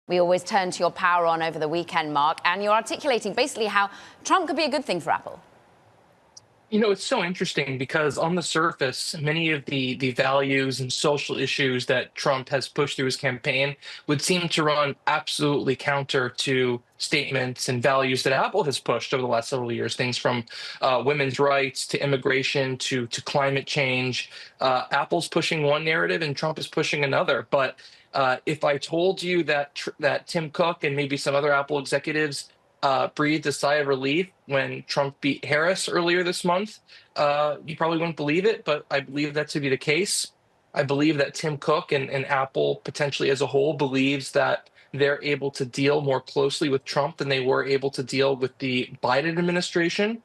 We always turn to your power on over the weekend, Mark, and you're articulating basically how Trump could be a good thing for Apple. You know, it's so interesting because on the surface, many of the values and social issues that Trump has pushed through his campaign would seem to run absolutely counter to statements and values that Apple has pushed over the last several years, things from women's rights to immigration to climate change. Apple's pushing one narrative and Trump is pushing another. But if I told you that Tim Cook and maybe some other Apple executives breathed a sigh of relief when Trump beat Harris earlier this month, you probably wouldn't believe it, but I believe that to be the case. I believe that Tim Cook and Apple potentially as a whole believes that they're able to deal more closely with Trump than they were able to deal with the Biden administration.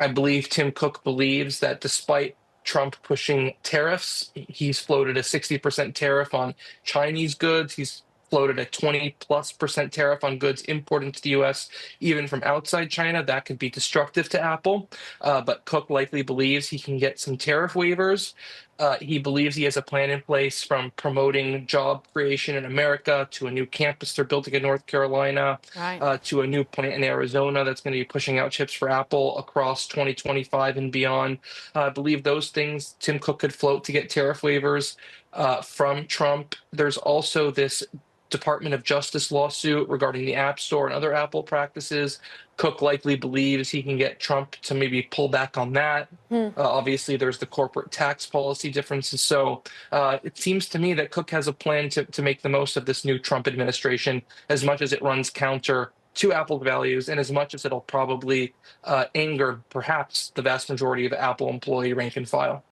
I believe Tim Cook believes that despite Trump pushing tariffs, he's floated a 60% tariff on Chinese goods. He's floated a 20+% tariff on goods imported into the U.S., even from outside China. That could be destructive to Apple. But Cook likely believes he can get some tariff waivers. He believes he has a plan in place from promoting job creation in America to a new campus they're building in North Carolina, Right. to a new plant in Arizona that's going to be pushing out chips for Apple across 2025 and beyond. I believe those things Tim Cook could float to get tariff waivers from Trump. There's also this Department of Justice lawsuit regarding the App Store and other Apple practices. Cook likely believes he can get Trump to maybe pull back on that. Obviously, there's the corporate tax policy differences. So it seems to me that Cook has a plan to make the most of this new Trump administration, as much as it runs counter to Apple values and as much as it'll probably anger perhaps the vast majority of Apple employee rank and file.